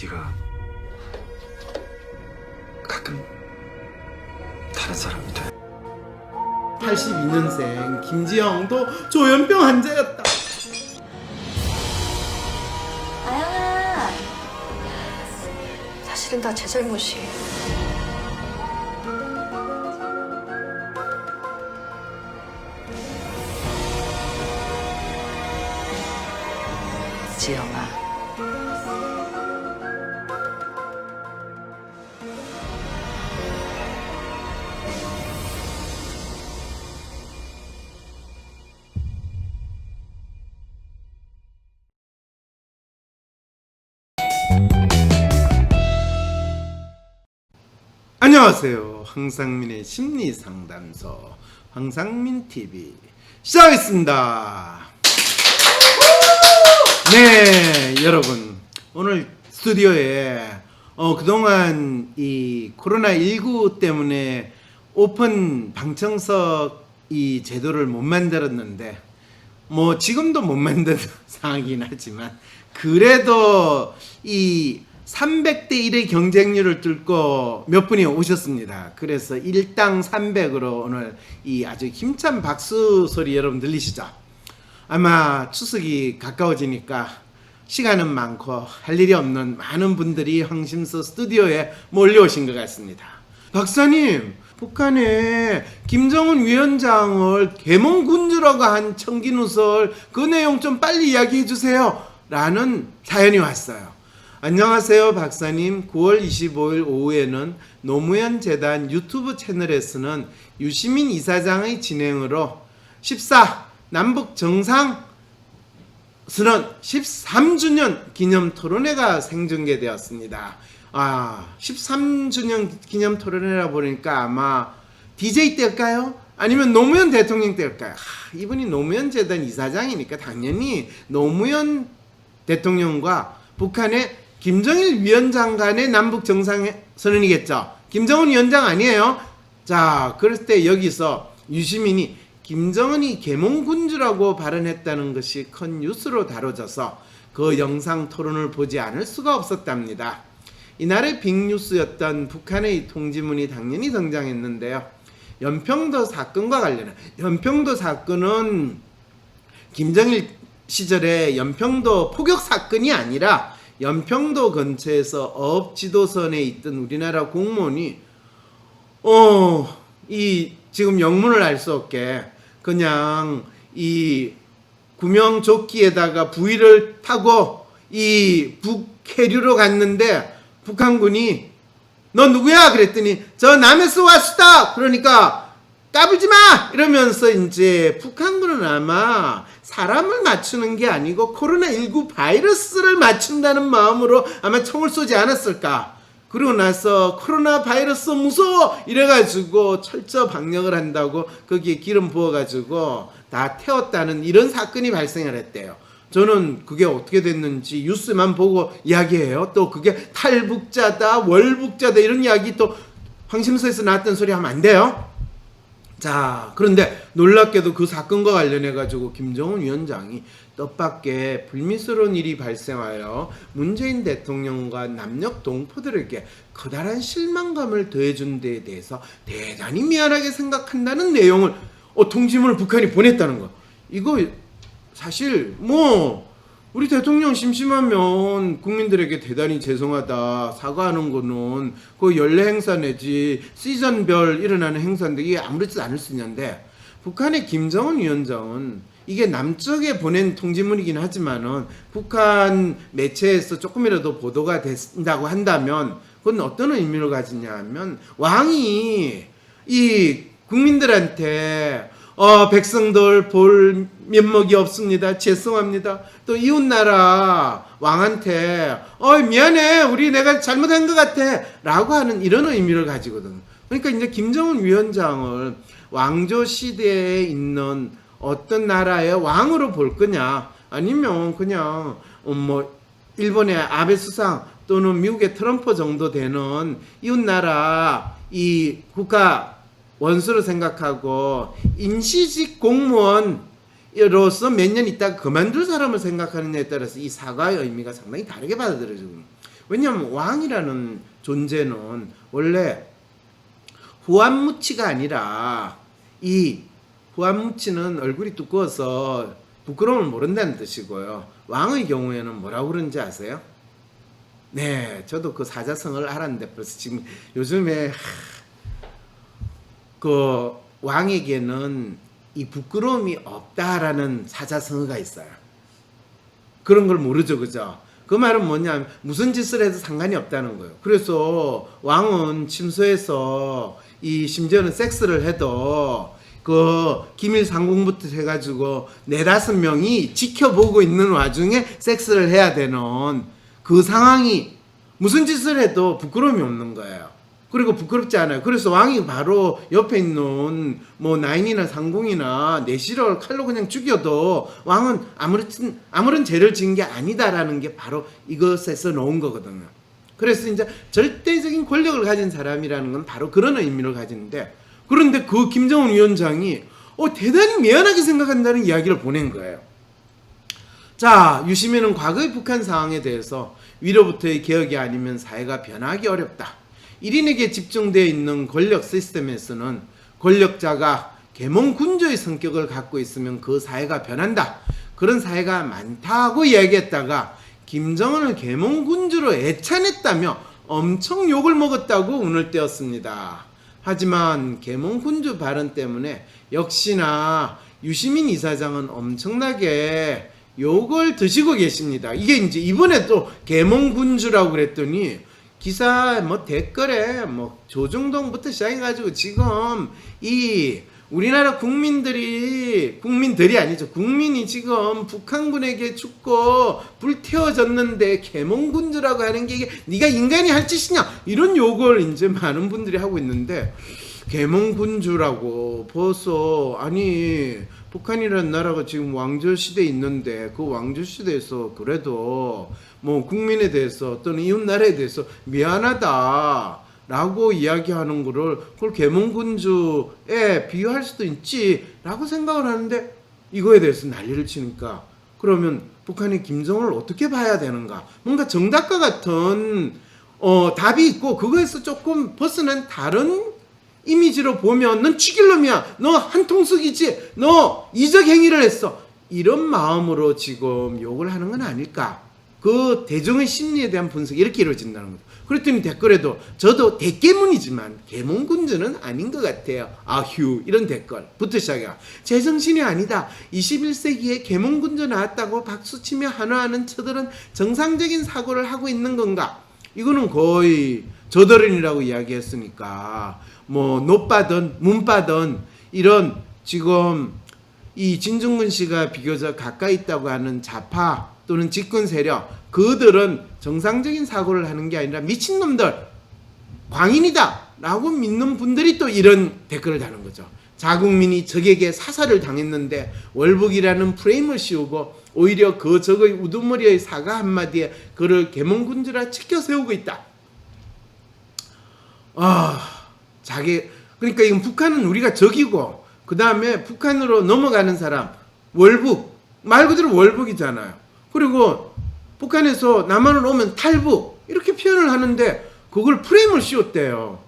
네가 가끔 다른 사람이 돼. 82년생 김지영도 조현병 환자였다. 아영아, 사실은 다 제 잘못이에요. 지영아, 안녕하세요. 황상민의 심리상담소 황상민TV 시작하겠습니다. 네, 여러분, 오늘 스튜디오에 그동안 이 코로나19 때문에 오픈 방청석 이 제도를 못 만들었는데 뭐 지금도 못 만든 상황이긴 하지만 그래도 이 300대 1의 경쟁률을 뚫고 몇 분이 오셨습니다. 그래서 일당 300으로 오늘 이 아주 힘찬 박수 소리 여러분 들리시죠? 아마 추석이 가까워지니까 시간은 많고 할 일이 없는 많은 분들이 황심서 스튜디오에 몰려오신 것 같습니다. 박사님, 북한에 김정은 위원장을 계몽군주라고 한 청기누설 그 내용 좀 빨리 이야기해 주세요 라는 사연이 왔어요. 안녕하세요 박사님. 9월 25일 오후에는 노무현 재단 유튜브 채널에서는 유시민 이사장의 진행으로 14 남북 정상 선언 13주년 기념 토론회가 생중계되었습니다. 13주년 기념 토론회라 보니까 아마 DJ 때일까요? 아니면 노무현 대통령 때일까요? 이분이 노무현 재단 이사장이니까 당연히 노무현 대통령과 북한의 김정일 위원장 간의 남북 정상선언이겠죠. 김정은 위원장 아니에요. 자, 그럴 때 여기서 유시민이 김정은이 계몽군주라고 발언했다는 것이 큰 뉴스로 다뤄져서 그 영상 토론을 보지 않을 수가 없었답니다. 이날의 빅뉴스였던 북한의 통지문이 당연히 등장했는데요. 연평도 사건과 관련해 연평도 사건은 김정일 시절에 연평도 포격 사건이 아니라 연평도 근처에서 어업지도선에 있던 우리나라 공무원이 이 지금 영문을 알 수 없게 그냥 이 구명조끼에다가 부위를 타고 이 북해류로 갔는데 북한군이 너 누구야? 그랬더니 저 남에서 왔수다. 그러니까 까불지 마! 이러면서 이제 북한군은 아마 사람을 맞추는 게 아니고 코로나19 바이러스를 맞춘다는 마음으로 아마 총을 쏘지 않았을까. 그러고 나서 코로나 바이러스 무서워! 이래가지고 철저 방역을 한다고 거기에 기름 부어가지고 다 태웠다는 이런 사건이 발생을 했대요. 저는 그게 어떻게 됐는지 뉴스만 보고 이야기해요. 또 그게 탈북자다, 월북자다 이런 이야기 또 황심서에서 나왔던 소리 하면 안 돼요. 자, 그런데 놀랍게도 그 사건과 관련해 가지고 김정은 위원장이 뜻밖의 불미스러운 일이 발생하여 문재인 대통령과 남녘 동포들에게 커다란 실망감을 더해준 데에 대해서 대단히 미안하게 생각한다는 내용을 통지문을 북한이 보냈다는 거. 이거 사실 뭐 우리 대통령 심심하면 국민들에게 대단히 죄송하다 사과하는 거는 그 연례 행사 내지 시즌별 일어나는 행사인데 이게 아무렇지도 않을 수 있는데 북한의 김정은 위원장은 이게 남쪽에 보낸 통지문이긴 하지만은 북한 매체에서 조금이라도 보도가 된다고 한다면 그건 어떤 의미를 가지냐 하면 왕이 이 국민들한테 백성들 볼 면목이 없습니다. 죄송합니다. 또 이웃나라 왕한테 미안해. 우리 내가 잘못한 것 같아. 라고 하는 이런 의미를 가지거든. 그러니까 이제 김정은 위원장을 왕조 시대에 있는 어떤 나라의 왕으로 볼 거냐 아니면 그냥 뭐 일본의 아베 수상 또는 미국의 트럼프 정도 되는 이웃나라 이 국가 원수로 생각하고 임시직 공무원으로서 몇 년 있다가 그만둘 사람을 생각하느냐에 따라서 이 사과의 의미가 상당히 다르게 받아들여지고 왜냐하면 왕이라는 존재는 원래 후한무치가 아니라 이 후한무치는 얼굴이 두꺼워서 부끄러움을 모른다는 뜻이고요. 왕의 경우에는 뭐라고 그러는지 아세요? 네, 저도 그 사자성어를 알았는데 벌써 지금 요즘에 그 왕에게는 이 부끄러움이 없다라는 사자성어가 있어요. 그런 걸 모르죠, 그죠? 그 말은 뭐냐면 무슨 짓을 해도 상관이 없다는 거예요. 그래서 왕은 침소에서 이 심지어는 섹스를 해도 그 기밀 상궁부터 해가지고 4-5명이 지켜보고 있는 와중에 섹스를 해야 되는 그 상황이 무슨 짓을 해도 부끄러움이 없는 거예요. 그리고 부끄럽지 않아요. 그래서 왕이 바로 옆에 있는 뭐 나인이나 상궁이나 내시를 칼로 그냥 죽여도 왕은 아무런 죄를 지은 게 아니다라는 게 바로 이것에서 나온 거거든요. 그래서 이제 절대적인 권력을 가진 사람이라는 건 바로 그런 의미를 가지는데, 그런데 그 김정은 위원장이 대단히 미안하게 생각한다는 이야기를 보낸 거예요. 자, 유시민은 과거의 북한 상황에 대해서 위로부터의 개혁이 아니면 사회가 변하기 어렵다. 1인에게 집중되어 있는 권력 시스템에서는 권력자가 계몽군주의 성격을 갖고 있으면 그 사회가 변한다. 그런 사회가 많다고 이야기했다가 김정은을 계몽군주로 애찬했다며 엄청 욕을 먹었다고 운을 떼었습니다. 하지만 계몽군주 발언 때문에 역시나 유시민 이사장은 엄청나게 욕을 드시고 계십니다. 이게 이제 이번에 또 계몽군주라고 그랬더니 기사 뭐 댓글에 뭐 조중동부터 시작해가지고 지금 이 우리나라 국민이 아니죠. 국민이 지금 북한군에게 죽고 불태워졌는데 계몽군주라고 하는 게 이게 네가 인간이 할 짓이냐, 이런 욕을 이제 많은 분들이 하고 있는데, 계몽군주라고 벌써 아니 북한이라는 나라가 지금 왕조시대에 있는데 그 왕조시대에서 그래도 뭐 국민에 대해서 또는 이웃나라에 대해서 미안하다 라고 이야기하는 거를 그걸 계몽군주에 비유할 수도 있지 라고 생각을 하는데, 이거에 대해서 난리를 치니까 그러면 북한이 김정은을 어떻게 봐야 되는가, 뭔가 정답과 같은 답이 있고 그거에서 조금 벗어난 다른 이미지로 보면 넌 죽일 놈이야, 너 한통속이지, 너 이적 행위를 했어, 이런 마음으로 지금 욕을 하는 건 아닐까. 그 대중의 심리에 대한 분석이 이렇게 이루어진다는 거죠. 그랬더니 댓글에도 저도 대깨문이지만 계몽군주는 아닌 것 같아요. 아휴, 이런 댓글부터 시작해. 제정신이 아니다. 21세기에 계몽군주 나왔다고 박수치며 환호하는 저들은 정상적인 사고를 하고 있는 건가? 이거는 거의 저들은이라고 이야기했으니까 뭐 노빠든 문빠든 이런 지금 이 진중근 씨가 비교적 가까이 있다고 하는 좌파 또는 집권 세력, 그들은 정상적인 사고를 하는 게 아니라 미친놈들, 광인이다 라고 믿는 분들이 또 이런 댓글을 다는 거죠. 자국민이 적에게 사살을 당했는데 월북이라는 프레임을 씌우고 오히려 그 적의 우두머리의 사과 한마디에 그를 계몽군주라 치켜 세우고 있다. 그러니까 이건 북한은 우리가 적이고 그 다음에 북한으로 넘어가는 사람, 월북, 말 그대로 월북이잖아요. 그리고 북한에서 남한으로 오면 탈북, 이렇게 표현을 하는데 그걸 프레임을 씌웠대요.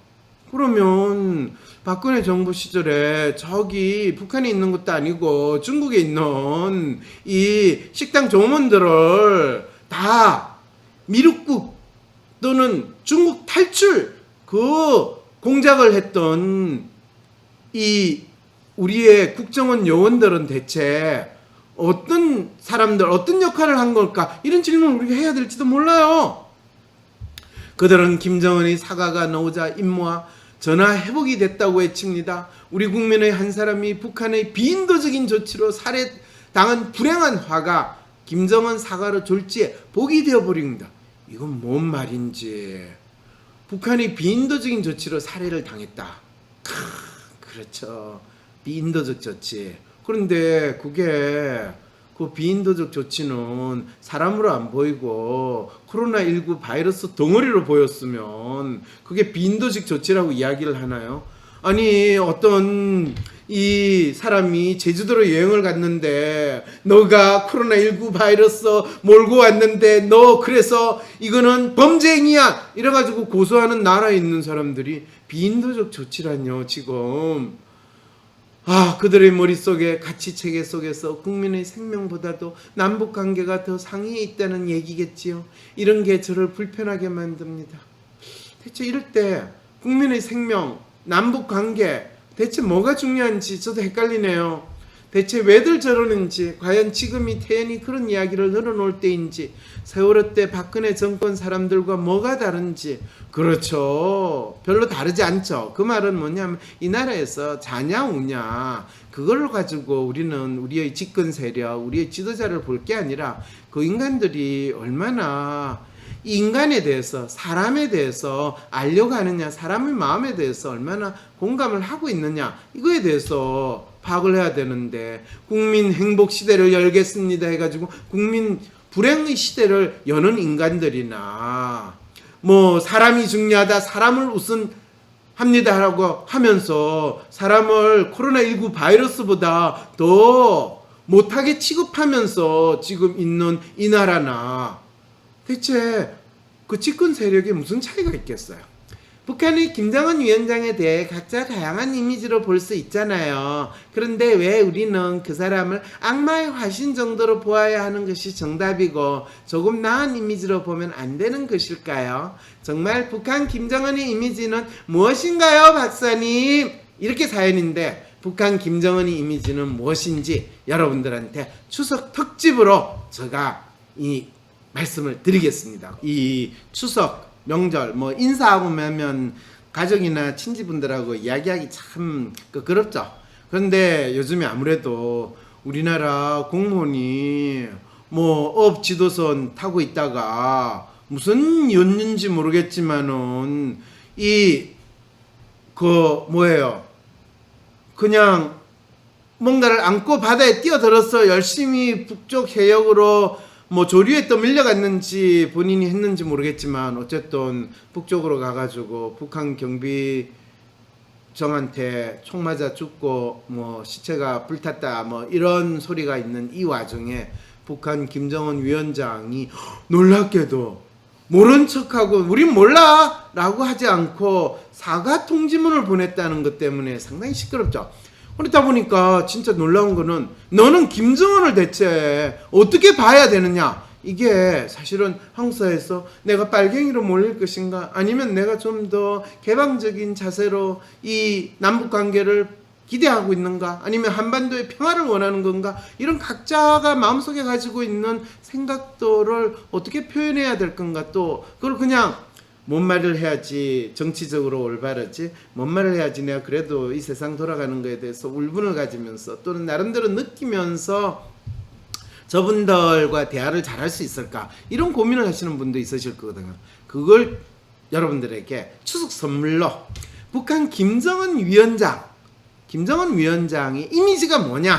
그러면 박근혜 정부 시절에 저기 북한에 있는 것도 아니고 중국에 있는 이 식당 종업원들을 다 미륵국 또는 중국 탈출 그 공작을 했던 이 우리의 국정원 요원들은 대체 어떤 사람들, 어떤 역할을 한 걸까? 이런 질문을 우리가 해야 될지도 몰라요. 그들은 김정은의 사과가 나오자 임무와 전화 회복이 됐다고 외칩니다. 우리 국민의 한 사람이 북한의 비인도적인 조치로 살해당한 불행한 화가 김정은 사과로 졸지에 복이 되어버립니다. 이건 뭔 말인지. 북한이 비인도적인 조치로 살해를 당했다. 그렇죠. 비인도적 조치. 그런데 그게 그 비인도적 조치는 사람으로 안 보이고 코로나19 바이러스 덩어리로 보였으면 그게 비인도적 조치라고 이야기를 하나요? 아니 어떤 이 사람이 제주도로 여행을 갔는데 너가 코로나19 바이러스 몰고 왔는데 너 그래서 이거는 범죄행위야 이래가지고 고소하는 나라에 있는 사람들이 비인도적 조치란요. 지금 그들의 머릿속에 가치체계 속에서 국민의 생명보다도 남북관계가 더 상위에 있다는 얘기겠지요. 이런 게 저를 불편하게 만듭니다. 대체 이럴 때 국민의 생명, 남북관계 대체 뭐가 중요한지 저도 헷갈리네요. 대체 왜들 저러는지, 과연 지금이 태연히 그런 이야기를 늘어놓을 때인지, 세월호 때 박근혜 정권 사람들과 뭐가 다른지. 그렇죠. 별로 다르지 않죠. 그 말은 뭐냐면 이 나라에서 자냐 우냐 그걸 가지고 우리는 우리의 집권 세력, 우리의 지도자를 볼 게 아니라 그 인간들이 얼마나 이 인간에 대해서, 사람에 대해서 알려고 하느냐, 사람의 마음에 대해서 얼마나 공감을 하고 있느냐, 이거에 대해서 파악을 해야 되는데, 국민 행복 시대를 열겠습니다 해가지고 국민 불행의 시대를 여는 인간들이나, 뭐 사람이 중요하다, 사람을 우선합니다라고 하면서 사람을 코로나19 바이러스보다 더 못하게 취급하면서 지금 있는 이 나라나, 대체 그 집권 세력에 무슨 차이가 있겠어요? 북한의 김정은 위원장에 대해 각자 다양한 이미지로 볼 수 있잖아요. 그런데 왜 우리는 그 사람을 악마의 화신 정도로 보아야 하는 것이 정답이고 조금 나은 이미지로 보면 안 되는 것일까요? 정말 북한 김정은의 이미지는 무엇인가요, 박사님? 이렇게 사연인데 북한 김정은의 이미지는 무엇인지 여러분들한테 추석 특집으로 제가 이 말씀을 드리겠습니다. 이 추석 명절 뭐 인사하고 나면 가족이나 친지분들하고 이야기하기 참 그렇죠. 그런데 요즘에 아무래도 우리나라 공무원이 뭐 업 지도선 타고 있다가 무슨 연륜인지 모르겠지만은 그냥 뭔가를 안고 바다에 뛰어들어서 열심히 북쪽 해역으로 뭐 조류에 또 밀려갔는지 본인이 했는지 모르겠지만 어쨌든 북쪽으로 가가지고 북한 경비정한테 총 맞아 죽고 뭐 시체가 불탔다 뭐 이런 소리가 있는 이 와중에 북한 김정은 위원장이 놀랍게도 모른 척하고 우린 몰라 라고 하지 않고 사과 통지문을 보냈다는 것 때문에 상당히 시끄럽죠. 그러다 보니까 진짜 놀라운 거는 너는 김정은을 대체 어떻게 봐야 되느냐, 이게 사실은 한국사회에서 내가 빨갱이로 몰릴 것인가 아니면 내가 좀 더 개방적인 자세로 이 남북관계를 기대하고 있는가 아니면 한반도의 평화를 원하는 건가, 이런 각자가 마음속에 가지고 있는 생각들을 어떻게 표현해야 될 건가, 또 그걸 그냥 뭔 말을 해야지 정치적으로 올바르지, 뭔 말을 해야지 내가 그래도 이 세상 돌아가는 거에 대해서 울분을 가지면서 또는 나름대로 느끼면서 저분들과 대화를 잘할 수 있을까, 이런 고민을 하시는 분도 있으실 거거든요. 그걸 여러분들에게 추석 선물로 북한 김정은 위원장의 이미지가 뭐냐,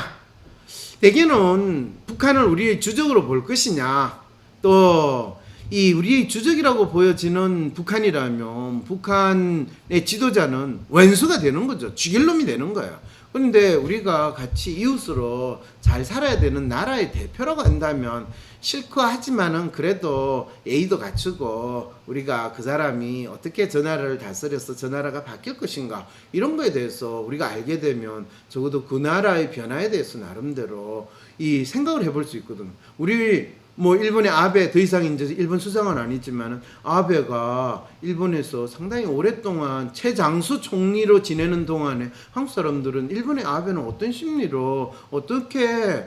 대개는 북한을 우리의 주적으로 볼 것이냐, 또 이 우리의 주적이라고 보여지는 북한이라면 북한의 지도자는 원수가 되는 거죠. 죽일 놈이 되는 거예요. 그런데 우리가 같이 이웃으로 잘 살아야 되는 나라의 대표라고 한다면 싫고 하지만은 그래도 예의도 갖추고 우리가 그 사람이 어떻게 저 나라를 다스려서 저 나라가 바뀔 것인가, 이런 거에 대해서 우리가 알게 되면 적어도 그 나라의 변화에 대해서 나름대로 이 생각을 해볼 수 있거든요. 우리 뭐 일본의 아베, 더 이상 이제 일본 수상은 아니지만 아베가 일본에서 상당히 오랫동안 최장수 총리로 지내는 동안에 한국 사람들은 일본의 아베는 어떤 심리로 어떻게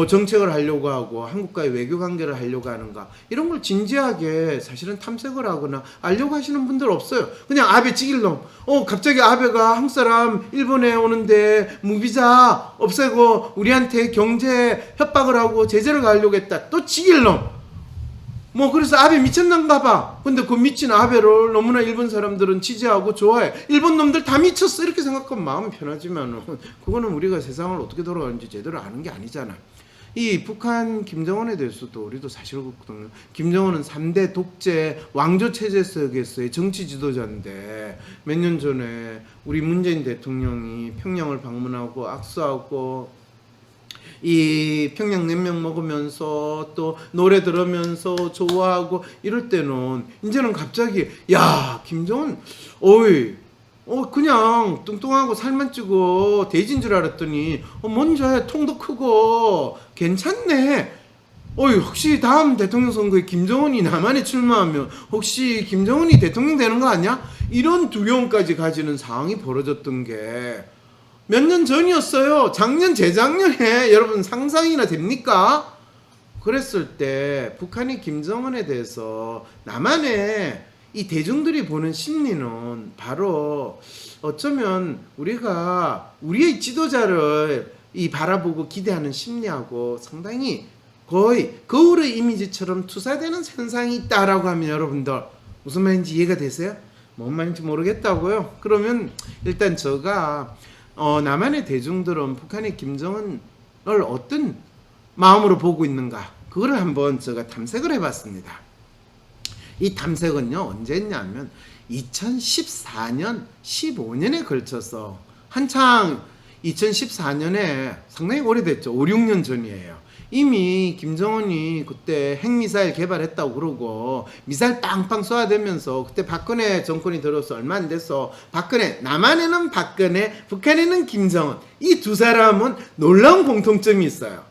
정책을 하려고 하고 한국과의 외교 관계를 하려고 하는가, 이런 걸 진지하게 사실은 탐색을 하거나 알려고 하시는 분들 없어요. 그냥 아베 찍일 놈, 갑자기 아베가 한국 사람 일본에 오는데 무비자 없애고 우리한테 경제 협박을 하고 제재를 가하려고 했다, 또 찍일 놈. 뭐 그래서 아베 미쳤는가 봐. 근데 그 미친 아베를 너무나 일본 사람들은 지지하고 좋아해. 일본 놈들 다 미쳤어 이렇게 생각하면 마음은 편하지만 그거는 우리가 세상을 어떻게 돌아가는지 제대로 아는 게 아니잖아. 이 북한 김정은에 대해서도 우리도 사실 그렇거든요. 김정은은 3대 독재 왕조 체제 속에서의 정치 지도자인데 몇 년 전에 우리 문재인 대통령이 평양을 방문하고 악수하고 이 평양 냉면 먹으면서 또 노래 들으면서 좋아하고 이럴 때는 이제는 갑자기 야 김정은 어이 그냥 뚱뚱하고 살만 찌고 돼지인 줄 알았더니 먼저 해 통도 크고 괜찮네. 혹시 다음 대통령 선거에 김정은이 남한에 출마하면 혹시 김정은이 대통령 되는 거 아니야? 이런 두려움까지 가지는 상황이 벌어졌던 게 몇 년 전이었어요. 작년 재작년에. 여러분 상상이나 됩니까? 그랬을 때 북한이 김정은에 대해서 남한의 이 대중들이 보는 심리는 바로 어쩌면 우리가 우리의 지도자를 이 바라보고 기대하는 심리하고 상당히 거의 거울의 이미지처럼 투사되는 현상이 있다라고 하면 여러분들 무슨 말인지 이해가 되세요? 뭔 말인지 모르겠다고요? 그러면 일단 제가 남한의 대중들은 북한의 김정은을 어떤 마음으로 보고 있는가 그거를 한번 제가 탐색을 해봤습니다. 이 탐색은요 언제 했냐면 2014년 15년에 걸쳐서 한창 2014년에 상당히 오래됐죠. 5, 6년 전이에요. 이미 김정은이 그때 핵미사일 개발했다고 그러고 미사일 빵빵 쏘아대면서 그때 박근혜 정권이 들어서 얼마 안 됐어. 박근혜, 남한에는 박근혜, 북한에는 김정은. 이 두 사람은 놀라운 공통점이 있어요.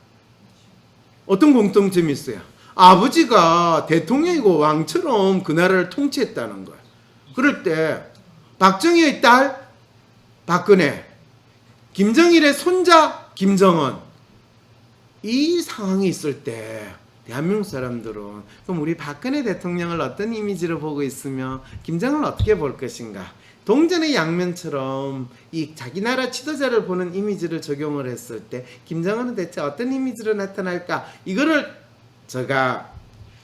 어떤 공통점이 있어요? 아버지가 대통령이고 왕처럼 그 나라를 통치했다는 거예요. 그럴 때 박정희의 딸 박근혜, 김정일의 손자 김정은. 이 상황이 있을 때 대한민국 사람들은 그럼 우리 박근혜 대통령을 어떤 이미지로 보고 있으며 김정은을 어떻게 볼 것인가? 동전의 양면처럼 이 자기 나라 지도자를 보는 이미지를 적용을 했을 때 김정은은 대체 어떤 이미지로 나타날까? 이거를 제가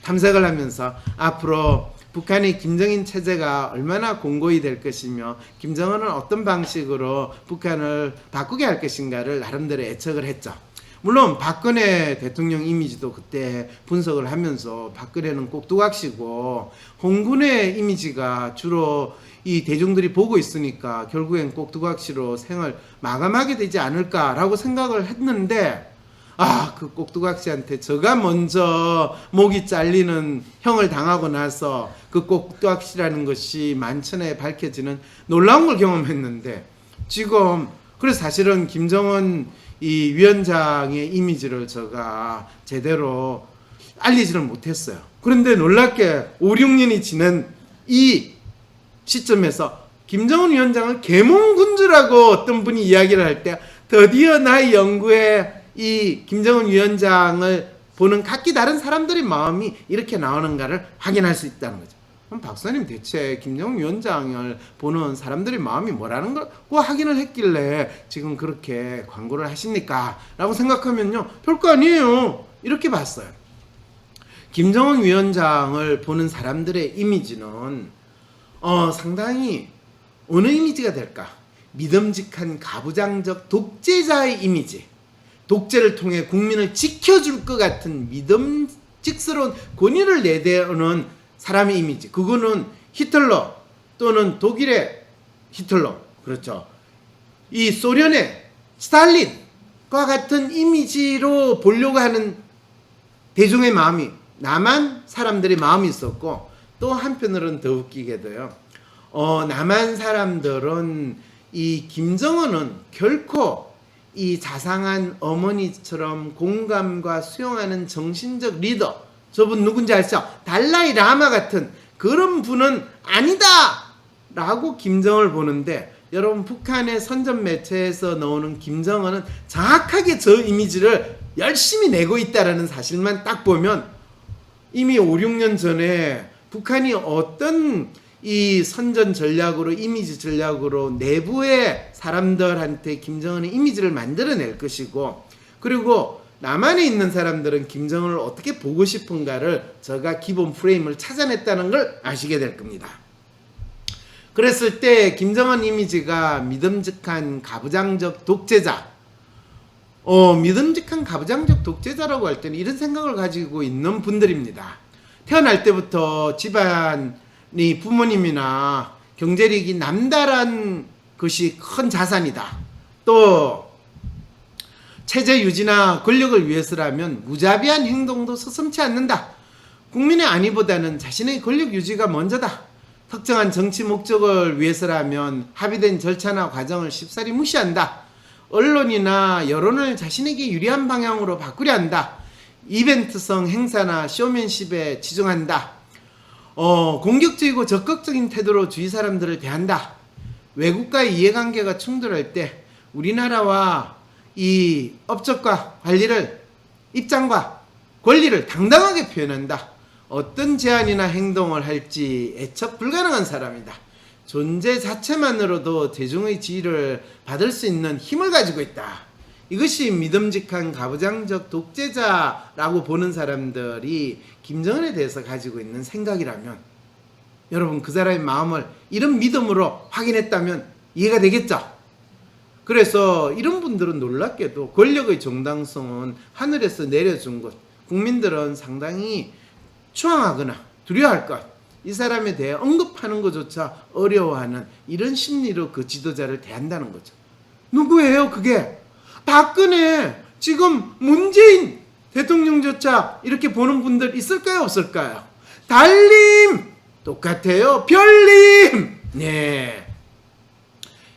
탐색을 하면서 앞으로 북한의 김정인 체제가 얼마나 공고히 될 것이며 김정은은 어떤 방식으로 북한을 바꾸게 할 것인가를 나름대로 예측을 했죠. 물론 박근혜 대통령 이미지도 그때 분석을 하면서 박근혜는 꼭두각시고 홍군의 이미지가 주로 이 대중들이 보고 있으니까 결국엔 꼭두각시로 생을 마감하게 되지 않을까라고 생각을 했는데 그 꼭두각시한테 제가 먼저 목이 잘리는 형을 당하고 나서 그 꼭두각시라는 것이 만천에 밝혀지는 놀라운 걸 경험했는데 지금 그래서 사실은 김정은 이 위원장의 이미지를 제가 제대로 알리지를 못했어요. 그런데 놀랍게 5, 6년이 지난 이 시점에서 김정은 위원장을 계몽군주라고 어떤 분이 이야기를 할 때 드디어 나의 연구에 이 김정은 위원장을 보는 각기 다른 사람들의 마음이 이렇게 나오는가를 확인할 수 있다는 거죠. 그럼 박사님 대체 김정은 위원장을 보는 사람들의 마음이 뭐라는 거 확인을 했길래 지금 그렇게 광고를 하십니까? 라고 생각하면요. 별거 아니에요. 이렇게 봤어요. 김정은 위원장을 보는 사람들의 이미지는 상당히 어느 이미지가 될까? 믿음직한 가부장적 독재자의 이미지. 독재를 통해 국민을 지켜줄 것 같은 믿음직스러운 권위를 내대는 사람의 이미지. 그거는 히틀러 또는 독일의 히틀러, 그렇죠. 이 소련의 스탈린과 같은 이미지로 보려고 하는 대중의 마음이 남한 사람들의 마음이 있었고 또 한편으로는 더 웃기게도요. 남한 사람들은 이 김정은은 결코 이 자상한 어머니처럼 공감과 수용하는 정신적 리더, 저분 누군지 아시죠? 달라이 라마 같은 그런 분은 아니다! 라고 김정은을 보는데 여러분 북한의 선전 매체에서 나오는 김정은은 정확하게 저 이미지를 열심히 내고 있다는 사실만 딱 보면 이미 5, 6년 전에 북한이 어떤 이 선전 전략으로 이미지 전략으로 내부의 사람들한테 김정은의 이미지를 만들어낼 것이고 그리고 남한에 있는 사람들은 김정은을 어떻게 보고 싶은가를 제가 기본 프레임을 찾아냈다는 걸 아시게 될 겁니다. 그랬을 때 김정은 이미지가 믿음직한 가부장적 독재자 믿음직한 가부장적 독재자라고 할 때는 이런 생각을 가지고 있는 분들입니다. 태어날 때부터 집안이 부모님이나 경제력이 남다른 것이 큰 자산이다. 또 체제 유지나 권력을 위해서라면 무자비한 행동도 서슴지 않는다. 국민의 안위보다는 자신의 권력 유지가 먼저다. 특정한 정치 목적을 위해서라면 합의된 절차나 과정을 쉽사리 무시한다. 언론이나 여론을 자신에게 유리한 방향으로 바꾸려 한다. 이벤트성 행사나 쇼맨십에 치중한다. 공격적이고 적극적인 태도로 주위 사람들을 대한다. 외국과의 이해관계가 충돌할 때 우리나라와 이 업적과 관리를 입장과 권리를 당당하게 표현한다. 어떤 제안이나 행동을 할지 애측 불가능한 사람이다. 존재 자체만으로도 대중의 지위를 받을 수 있는 힘을 가지고 있다. 이것이 믿음직한 가부장적 독재자라고 보는 사람들이 김정은에 대해서 가지고 있는 생각이라면, 여러분 그 사람의 마음을 이런 믿음으로 확인했다면 이해가 되겠죠? 그래서 이런 분들은 놀랍게도 권력의 정당성은 하늘에서 내려준 것, 국민들은 상당히 추앙하거나 두려워할 것, 이 사람에 대해 언급하는 것조차 어려워하는 이런 심리로 그 지도자를 대한다는 거죠. 누구예요 그게? 박근혜, 지금 문재인 대통령조차 이렇게 보는 분들 있을까요 없을까요? 달님 똑같아요. 별님. 네,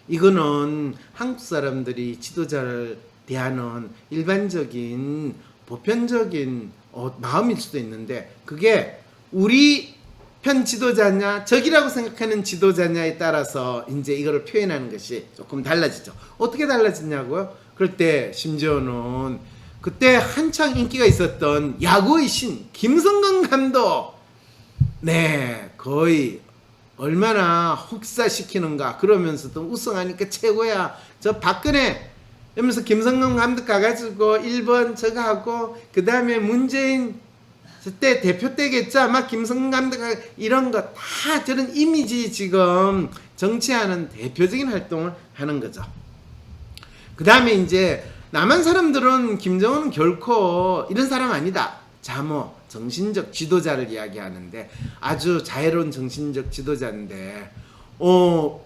이거는 한국 사람들이 지도자를 대하는 일반적인 보편적인 마음일 수도 있는데, 그게 우리 편 지도자냐 적이라고 생각하는 지도자냐에 따라서 이제 이거를 표현하는 것이 조금 달라지죠. 어떻게 달라지냐고요? 그럴 때 심지어는 그때 한창 인기가 있었던 야구의 신 김성근 감독, 네, 거의 얼마나 혹사시키는가, 그러면서도 우승하니까 최고야, 저 박근혜 이러면서 김성근 감독 가가지고 1번 저거 하고, 그 다음에 문재인 그때 대표 때겠죠 아마, 김성근 감독 이런 거 다 저런 이미지 지금 정치하는 대표적인 활동을 하는 거죠. 그 다음에 이제 남한 사람들은 김정은은 결코 이런 사람 아니다, 자모 정신적 지도자를 이야기하는데, 아주 자애로운 정신적 지도자인데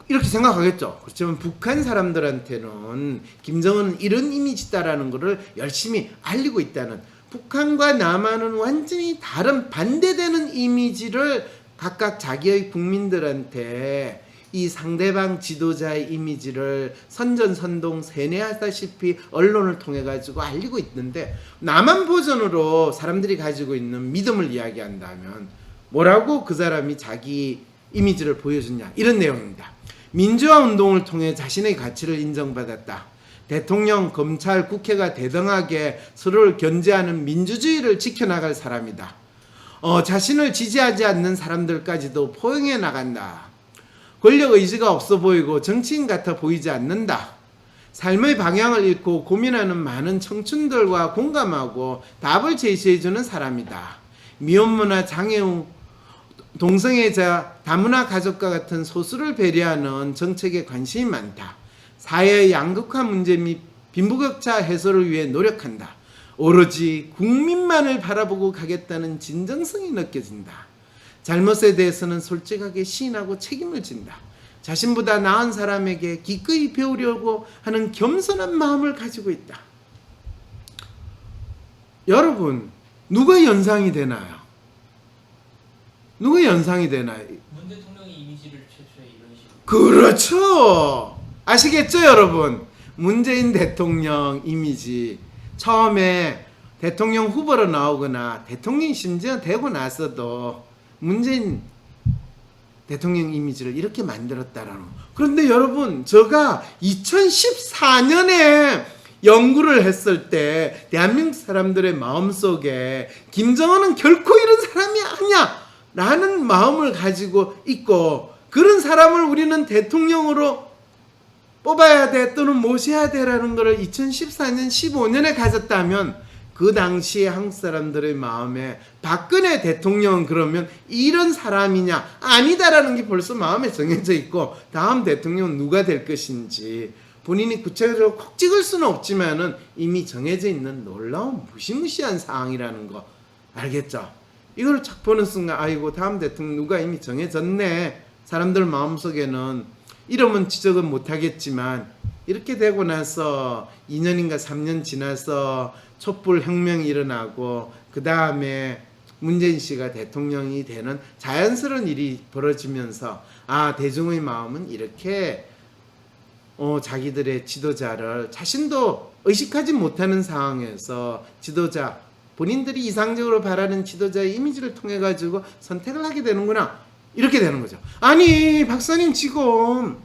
이렇게 생각하겠죠. 그렇지만 북한 사람들한테는 김정은은 이런 이미지다라는 것을 열심히 알리고 있다는, 북한과 남한은 완전히 다른 반대되는 이미지를 각각 자기의 국민들한테 이 상대방 지도자의 이미지를 선전선동 세뇌하다시피 언론을 통해 가지고 알리고 있는데, 남한 버전으로 사람들이 가지고 있는 믿음을 이야기한다면 뭐라고 그 사람이 자기 이미지를 보여줬냐, 이런 내용입니다. 민주화 운동을 통해 자신의 가치를 인정받았다. 대통령, 검찰, 국회가 대등하게 서로를 견제하는 민주주의를 지켜나갈 사람이다. 자신을 지지하지 않는 사람들까지도 포용해 나간다. 권력 의지가 없어 보이고 정치인 같아 보이지 않는다. 삶의 방향을 잃고 고민하는 많은 청춘들과 공감하고 답을 제시해주는 사람이다. 미혼모나 장애우, 동성애자, 다문화 가족과 같은 소수를 배려하는 정책에 관심이 많다. 사회의 양극화 문제 및 빈부격차 해소를 위해 노력한다. 오로지 국민만을 바라보고 가겠다는 진정성이 느껴진다. 잘못에 대해서는 솔직하게 시인하고 책임을 진다. 자신보다 나은 사람에게 기꺼이 배우려고 하는 겸손한 마음을 가지고 있다. 여러분, 누가 연상이 되나요? 누가 연상이 되나요? 문 대통령의 이미지를 최초에 이런 식으로. 그렇죠. 아시겠죠 여러분? 문재인 대통령 이미지, 처음에 대통령 후보로 나오거나 대통령이 심지어 되고 나서도 문재인 대통령 이미지를 이렇게 만들었다라는. 그런데 여러분, 제가 2014년에 연구를 했을 때 대한민국 사람들의 마음속에 김정은은 결코 이런 사람이 아니야 라는 마음을 가지고 있고, 그런 사람을 우리는 대통령으로 뽑아야 돼 또는 모셔야 돼라는 것을 2014년 15년에 가졌다면, 그 당시에 한국 사람들의 마음에 박근혜 대통령은 그러면 이런 사람이냐, 아니다라는 게 벌써 마음에 정해져 있고, 다음 대통령은 누가 될 것인지 본인이 구체적으로 콕 찍을 수는 없지만은 이미 정해져 있는 놀라운 무시무시한 상황이라는 거 알겠죠? 이걸 쫙 보는 순간 아이고 다음 대통령 누가 이미 정해졌네. 사람들 마음속에는 이름은 지적은 못하겠지만 이렇게 되고 나서 2년인가 3년 지나서 촛불 혁명이 일어나고 그 다음에 문재인 씨가 대통령이 되는 자연스러운 일이 벌어지면서 아 대중의 마음은 이렇게 자기들의 지도자를 자신도 의식하지 못하는 상황에서 지도자 본인들이 이상적으로 바라는 지도자의 이미지를 통해 가지고 선택을 하게 되는구나 이렇게 되는 거죠. 아니 박사님 지금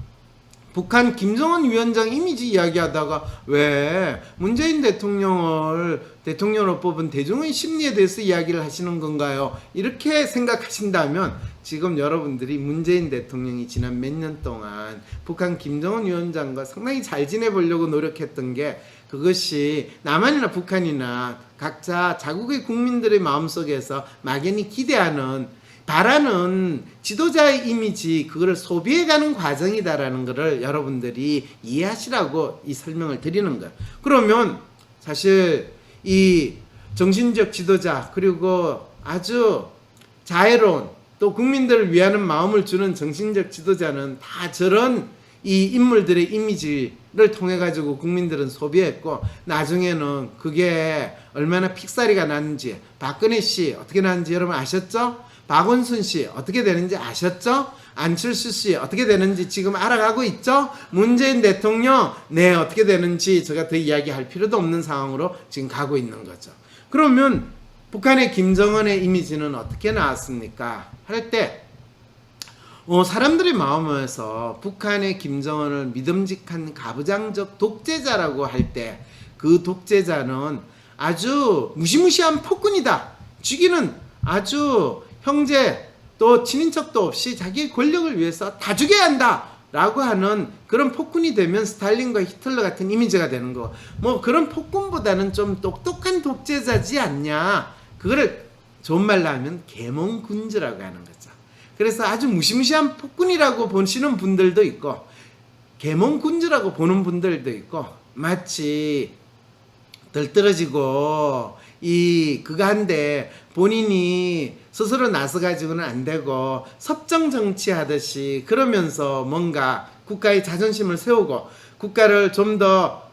북한 김정은 위원장 이미지 이야기하다가 왜 문재인 대통령을 대통령으로 뽑은 대중의 심리에 대해서 이야기를 하시는 건가요? 이렇게 생각하신다면 지금 여러분들이 문재인 대통령이 지난 몇 년 동안 북한 김정은 위원장과 상당히 잘 지내보려고 노력했던 게 그것이 남한이나 북한이나 각자 자국의 국민들의 마음속에서 막연히 기대하는 바라는 지도자의 이미지 그거를 소비해가는 과정이다라는 것을 여러분들이 이해하시라고 이 설명을 드리는 거예요. 그러면 사실 이 정신적 지도자 그리고 아주 자애로운 또 국민들을 위하는 마음을 주는 정신적 지도자는 다 저런 이 인물들의 이미지를 통해 가지고 국민들은 소비했고 나중에는 그게 얼마나 픽사리가 났는지 박근혜 씨 어떻게 났는지 여러분 아셨죠? 박원순 씨 어떻게 되는지 아셨죠? 안철수 씨 어떻게 되는지 지금 알아가고 있죠? 문재인 대통령 네 어떻게 되는지 제가 더 이야기할 필요도 없는 상황으로 지금 가고 있는 거죠. 그러면 북한의 김정은의 이미지는 어떻게 나왔습니까? 할 때 사람들의 마음에서 북한의 김정은을 믿음직한 가부장적 독재자라고 할 때 그 독재자는 아주 무시무시한 폭군이다. 죽이는 아주 형제 또 친인척도 없이 자기의 권력을 위해서 다 죽여야 한다 라고 하는 그런 폭군이 되면 스탈린과 히틀러 같은 이미지가 되는 거. 뭐 그런 폭군보다는 좀 똑똑한 독재자지 않냐. 그거를 좋은 말로 하면 계몽군주라고 하는 거죠. 그래서 아주 무시무시한 폭군이라고 보시는 분들도 있고 계몽군주라고 보는 분들도 있고 마치 덜떨어지고 그거 한데 본인이 스스로 나서가지고는 안 되고 섭정 정치하듯이 그러면서 뭔가 국가의 자존심을 세우고 국가를 좀 더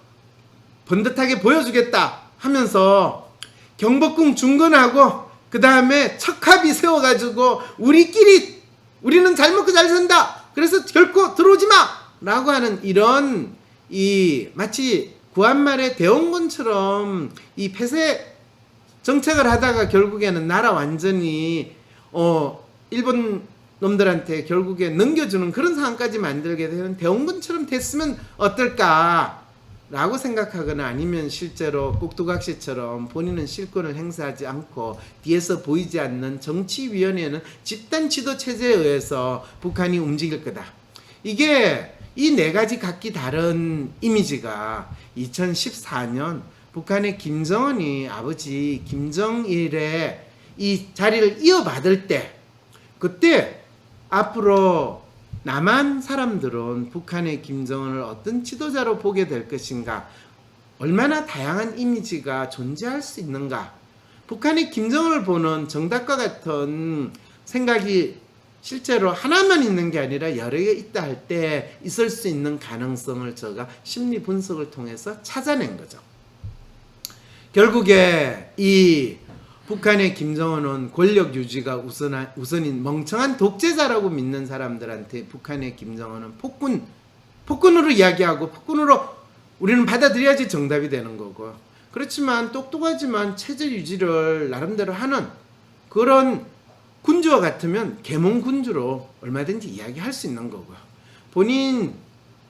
번듯하게 보여주겠다 하면서 경복궁 중건하고 그 다음에 척합이 세워가지고 우리는 잘 먹고 잘 산다 그래서 결코 들어오지 마 라고 하는 이런 마치 구한말의 대원군처럼 이 폐쇄 정책을 하다가 결국에는 나라 완전히 일본 놈들한테 결국에 넘겨주는 그런 상황까지 만들게 되는 대원군처럼 됐으면 어떨까 라고 생각하거나 아니면 실제로 꼭두각시처럼 본인은 실권을 행사하지 않고 뒤에서 보이지 않는 정치위원회는 집단 지도 체제에 의해서 북한이 움직일 거다. 이게 이 네 가지 각기 다른 이미지가 2014년 북한의 김정은이 아버지 김정일의 이 자리를 이어받을 때 그때 앞으로 남한 사람들은 북한의 김정은을 어떤 지도자로 보게 될 것인가 얼마나 다양한 이미지가 존재할 수 있는가 북한의 김정은을 보는 정답과 같은 생각이 실제로 하나만 있는 게 아니라 여러 개 있다 할 때 있을 수 있는 가능성을 제가 심리 분석을 통해서 찾아낸 거죠. 결국에 이 북한의 김정은은 권력 유지가 우선인 멍청한 독재자라고 믿는 사람들한테 북한의 김정은은 폭군으로 이야기하고 폭군으로 우리는 받아들여야지 정답이 되는 거고 그렇지만 똑똑하지만 체제 유지를 나름대로 하는 그런 군주와 같으면 계몽군주로 얼마든지 이야기할 수 있는 거고요. 본인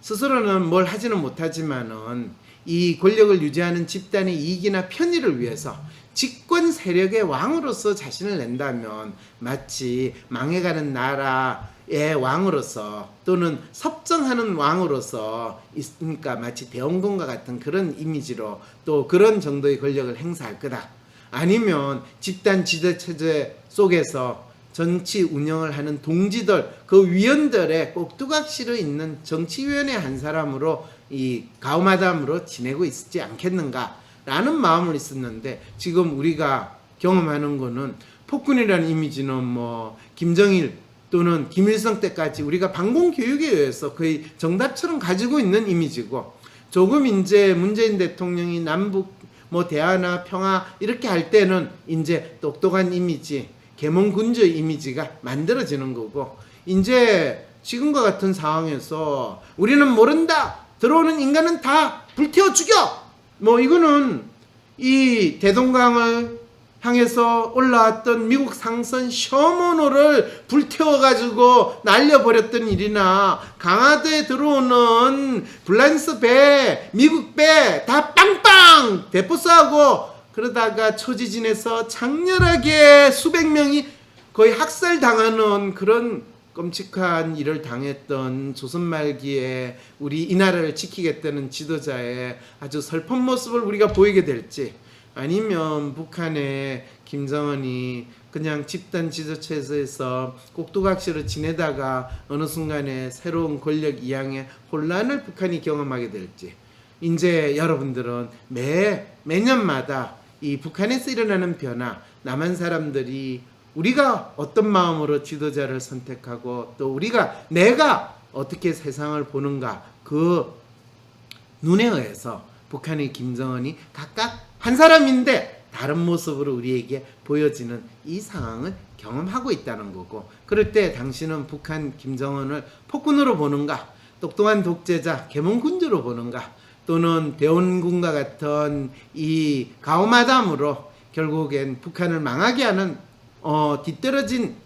스스로는 뭘 하지는 못하지만은 이 권력을 유지하는 집단의 이익이나 편의를 위해서 집권 세력의 왕으로서 자신을 낸다면 마치 망해가는 나라의 왕으로서 또는 섭정하는 왕으로서 있으니까 마치 대원군과 같은 그런 이미지로 또 그런 정도의 권력을 행사할 거다. 아니면 집단 지도체제 속에서 정치 운영을 하는 동지들 그 위원들의 꼭두각시로 있는 정치위원회 한 사람으로 이 가오마담으로 지내고 있지 않겠는가라는 마음을 있었는데 지금 우리가 경험하는 거는 폭군이라는 이미지는 뭐 김정일 또는 김일성 때까지 우리가 방공 교육에 의해서 거의 정답처럼 가지고 있는 이미지고 조금 이제 문재인 대통령이 남북 뭐 대화나 평화 이렇게 할 때는 이제 똑똑한 이미지, 계몽군주의 이미지가 만들어지는 거고 이제 지금과 같은 상황에서 우리는 모른다. 들어오는 인간은 다 불태워 죽여. 뭐 이거는 이 대동강을 향해서 올라왔던 미국 상선 셔먼호를 불태워가지고 날려버렸던 일이나 강화도에 들어오는 블란스 배, 미국 배 다 빵빵 대포스하고 그러다가 초지진에서 장렬하게 수백 명이 거의 학살당하는 그런 끔찍한 일을 당했던 조선 말기에 우리 이 나라를 지키겠다는 지도자의 아주 슬픈 모습을 우리가 보이게 될지 아니면 북한의 김정은이 그냥 집단 지도체제에서 꼭두각시로 지내다가 어느 순간에 새로운 권력 이양의 혼란을 북한이 경험하게 될지 이제 여러분들은 매년마다 이 북한에서 일어나는 변화 남한 사람들이 우리가 어떤 마음으로 지도자를 선택하고 또 내가 어떻게 세상을 보는가 그 눈에 의해서 북한의 김정은이 각각 한 사람인데 다른 모습으로 우리에게 보여지는 이 상황을 경험하고 있다는 거고 그럴 때 당신은 북한 김정은을 폭군으로 보는가 똑똑한 독재자 계몽군주로 보는가 또는 대원군과 같은 이 가오마담으로 결국엔 북한을 망하게 하는 뒤떨어진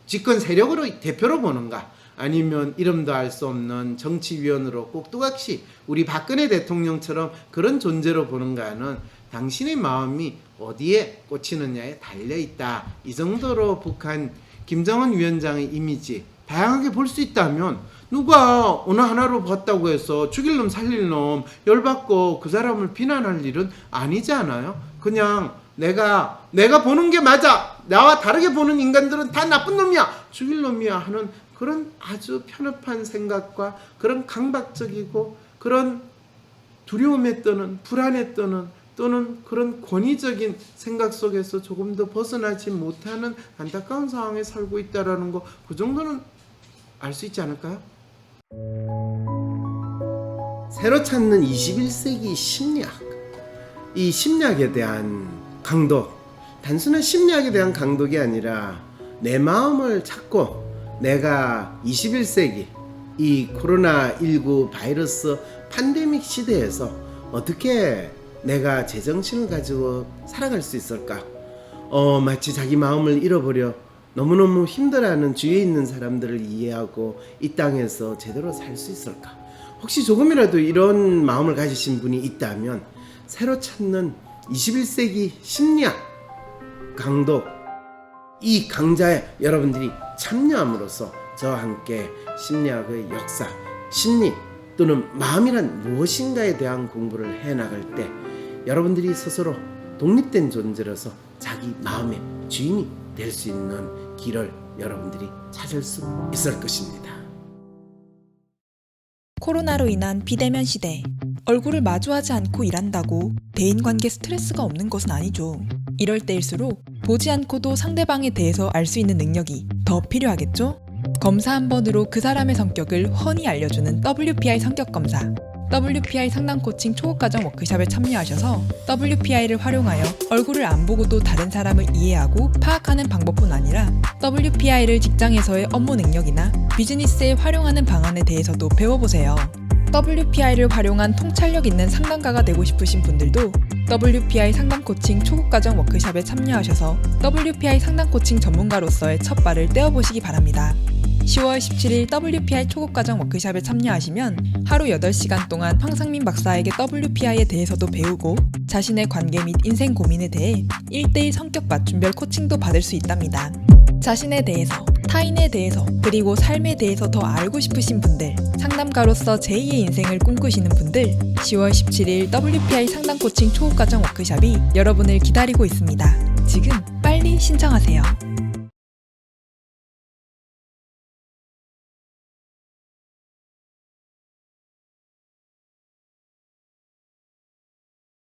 집권 세력으로 대표로 보는가 아니면 이름도 알 수 없는 정치위원으로 꼭두각시 우리 박근혜 대통령처럼 그런 존재로 보는가는 당신의 마음이 어디에 꽂히느냐에 달려있다. 이 정도로 북한 김정은 위원장의 이미지 다양하게 볼 수 있다면 누가 어느 하나로 봤다고 해서 죽일 놈 살릴 놈 열받고 그 사람을 비난할 일은 아니지 않아요? 그냥 내가 보는 게 맞아. 나와 다르게 보는 인간들은 다 나쁜 놈이야. 죽일 놈이야 하는 그런 아주 편협한 생각과 그런 강박적이고 그런 두려움에 떠는 불안에 떠는 또는 그런 권위적인 생각 속에서 조금 더 벗어나지 못하는 안타까운 상황에 살고 있다라는 거 그 정도는 알 수 있지 않을까요? 새로 찾는 21세기 심리학 이 심리학에 대한 강도 단순한 심리학에 대한 강독이 아니라 내 마음을 찾고 내가 21세기 이 코로나19 바이러스 팬데믹 시대에서 어떻게 내가 제정신을 가지고 살아갈 수 있을까? 마치 자기 마음을 잃어버려 너무너무 힘들어하는 주위에 있는 사람들을 이해하고 이 땅에서 제대로 살 수 있을까? 혹시 조금이라도 이런 마음을 가지신 분이 있다면 새로 찾는 21세기 심리학 강독 이 강좌에 여러분들이 참여함으로써 저와 함께 심리학의 역사, 심리 또는 마음이란 무엇인가에 대한 공부를 해나갈 때 여러분들이 스스로 독립된 존재로서 자기 마음의 주인이 될 수 있는 길을 여러분들이 찾을 수 있을 것입니다. 코로나로 인한 비대면 시대. 얼굴을 마주하지 않고 일한다고 대인관계 스트레스가 없는 것은 아니죠. 이럴 때일수록 보지 않고도 상대방에 대해서 알 수 있는 능력이 더 필요하겠죠? 검사 한 번으로 그 사람의 성격을 훤히 알려주는 WPI 성격검사. WPI 상담 코칭 초급과정 워크숍에 참여하셔서 WPI를 활용하여 얼굴을 안 보고도 다른 사람을 이해하고 파악하는 방법뿐 아니라 WPI를 직장에서의 업무 능력이나 비즈니스에 활용하는 방안에 대해서도 배워보세요. WPI를 활용한 통찰력 있는 상담가가 되고 싶으신 분들도 WPI 상담 코칭 초급과정 워크숍에 참여하셔서 WPI 상담 코칭 전문가로서의 첫 발을 떼어보시기 바랍니다. 10월 17일 WPI 초급과정 워크숍에 참여하시면 하루 8시간 동안 황상민 박사에게 WPI에 대해서도 배우고 자신의 관계 및 인생 고민에 대해 1:1 성격 맞춤별 코칭도 받을 수 있답니다. 자신에 대해서, 타인에 대해서, 그리고 삶에 대해서 더 알고 싶으신 분들, 상담가로서 제2의 인생을 꿈꾸시는 분들 10월 17일 WPI 상담 코칭 초급과정 워크숍이 여러분을 기다리고 있습니다. 지금 빨리 신청하세요.